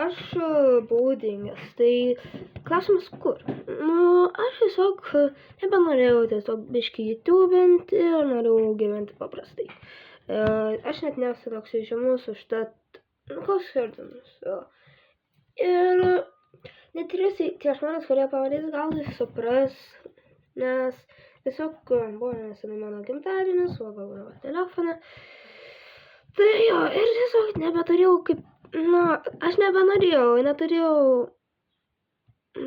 aš buvau dingęs. Tai klausimas kur? Aš tiesiog nebenorėjau tiesiog biškį YouTubinti ir norėjau gyventi paprastai. Aš net nesu toks įžymus, užtat, koks skirtumas. Ir net ir tie žmonės, kurie pamatys, gal jis supras, nes tiesiog buvo nesenai mano gimtadienis, galvoju telefoną. Tai jo, ir tiesiog nebeturėjau aš neturėjau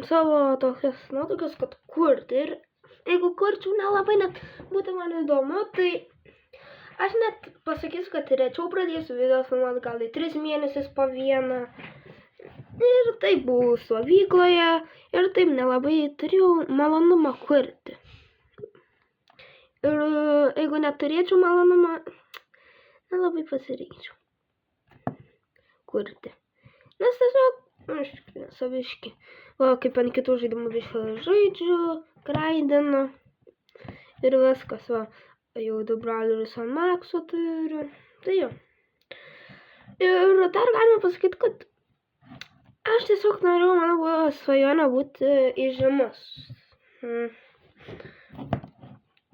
savo tokias nuotraukas, kad kurti. Ir jeigu kurčiau nelabai net būtų man įdomu, tai aš net pasakysiu, kad rečiau pradėsiu video filmuoti gal 3 mėnesius po vieną. Ir taip buvau stovykloje ir taip nelabai turėjau malonumą kurti. Ir jeigu neturėčiau malonumą, nelabai pasirinkčiau kurti. Nes tiesiog, saviški. Kaip ant kitų žaidimų biškai žaidžiu, graidinu ir viskas. Jau 2 brolius ant makso turiu. Tai jo. Ir dar galima pasakyti, kad aš tiesiog norėjau, mano buvo svajonė būti įžymus.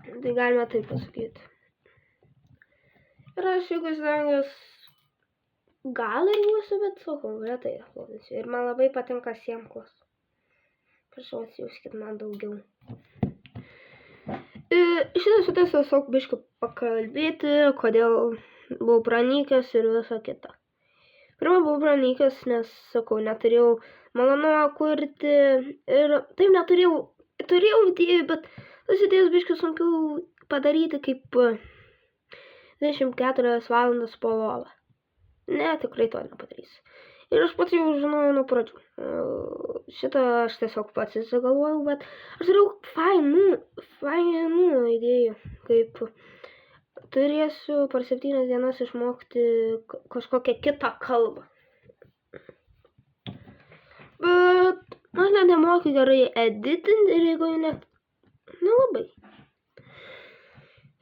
Tai galima taip pasakyti. Ir aš jeigu stengiuos, gal ir būsiu, bet sakau, retai atrodysiu. Ir man labai patinka siemklos. Prašau, atsiųskit man daugiau. Šitas tiesiog biškai pakalbėti, kodėl buvau pranykęs ir visa kita. Pirma, buvau pranykęs, nes, sakau, neturėjau malonumą kurti ir taip turėjau idėjų, bet tas idėjas biškai sunkiau padaryti kaip 24 valandas po lovą. Ne, tikrai to nepadarysiu. Ir aš pats jau žinojau nuo pradžių. Šitą aš tiesiog pats įsigalvojau, bet aš turėjau fainų idėjų, kaip turėsiu per 7 dienas išmokti kažkokią kitą kalbą. Bet aš net nemoku gerai editinti ir jeigu net nelabai.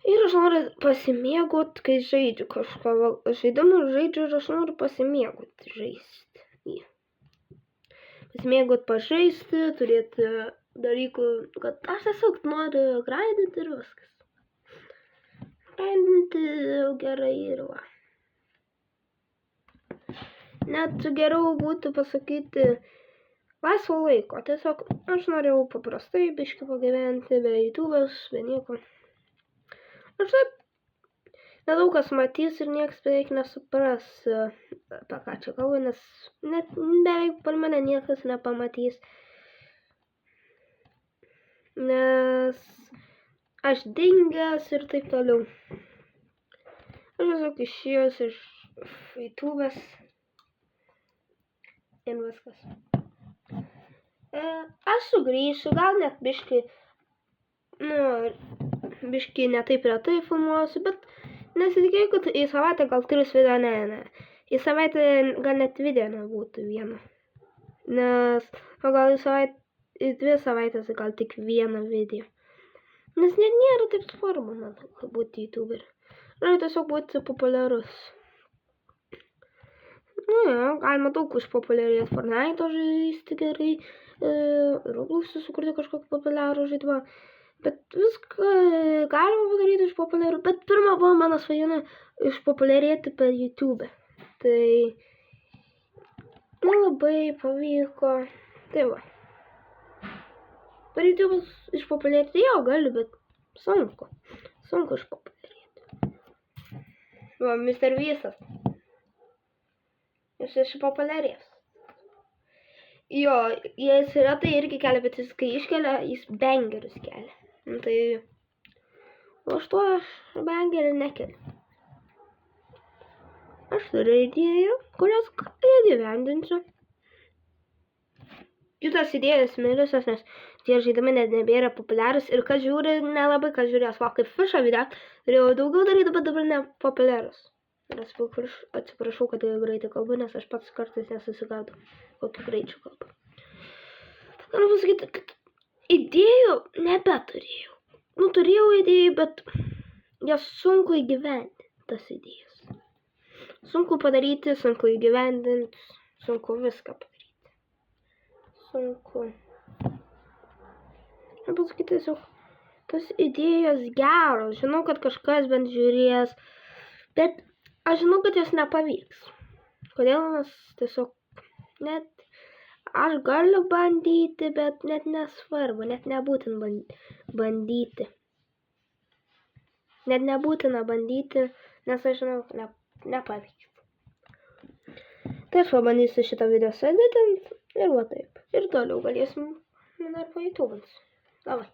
Ir aš noriu pasimėgoti, kai žaidžiu kažką žaidimą, žaidžiu ir aš noriu pasimėgoti žaisti. Pasimėgoti pažaisti, turėti dalykų, kad aš tiesiog noriu graidinti ir viskas. Graidinti gerai ir va. Net geriau būtų pasakyti laisvo laiko. Tiesiog aš norėjau paprastai biškį pagyventi, be YouTube'as, be nieko. Aš taip, nedaug kas matys ir nieks beveik nesupras, apie ką čia kalbu, nes net beveik per mane niekas nepamatys. Nes aš dingęs ir taip toliau. Aš tiesiog išėjęs iš YouTube'as ir viskas. Aš sugrįšiu, gal net biškį ne taip retai filmuosiu, bet nesitikėjau, kad į savaitę gal 3 video, ne. Į savaitę gal net video nebūtų vieno. Nes, gal į 2 savaitės gal tik 1 video. Nes net nėra taip svarbu, man, būti YouTuberiu. Noriu tiesiog būti populiarus. Galima daug išpopuliarėti, Fortnite žaisti gerai, Roblox'ą sukurti kažkokį populiarų žaidimą. Bet viską galima padaryti išpopuliarų, bet pirma buvo mano svajonė išpopuliarėti per YouTube. Tai nelabai pavyko. Tai va. Per YouTube išpopuliarėti jau galiu, bet sunku išpopuliarėti. Va, Mr. Visas. Jis išpopuliarės. Jo, jis retai irgi kelia, bet jis kai iškelia, jis bangerius kelia. Tai aš bangerį nekeliu. Aš turiu idėjų, kurias įgyvendinsiu. Kitos idėjas mirusios, nes tie žaidimai net nebėra populiarūs ir kas žiūri, nelabai kas žiūrės. Va, kaip Fišo video, turėjau daugiau daryti, bet dabar nepopuliarus. Ir atsiprašau, kad greitai kalbu, nes aš pats kartais nesusigaudau, kokiu greičiu kalbu. Galiu pasakyti, kad idėjų nebeturėjau. Turėjau idėjų, bet jas sunku įgyvendinti, tas idėjas. Sunku padaryti, sunku įgyvendinti, sunku viską padaryti. Sunku. Ir pasakyti tiesiog, tos idėjos geros. Žinau, kad kažkas bent žiūrės, bet aš žinau, kad jos nepavyks. Kodėl? Nes tiesiog net aš galiu bandyti, bet net nesvarbu, net nebūtina bandyti. Net nebūtina bandyti, nes aš žinau, nepavyks. Tai aš pabandysiu šitą video sudėtinti ir va taip. Ir toliau galėsim dar po YouTube'ans. Davai.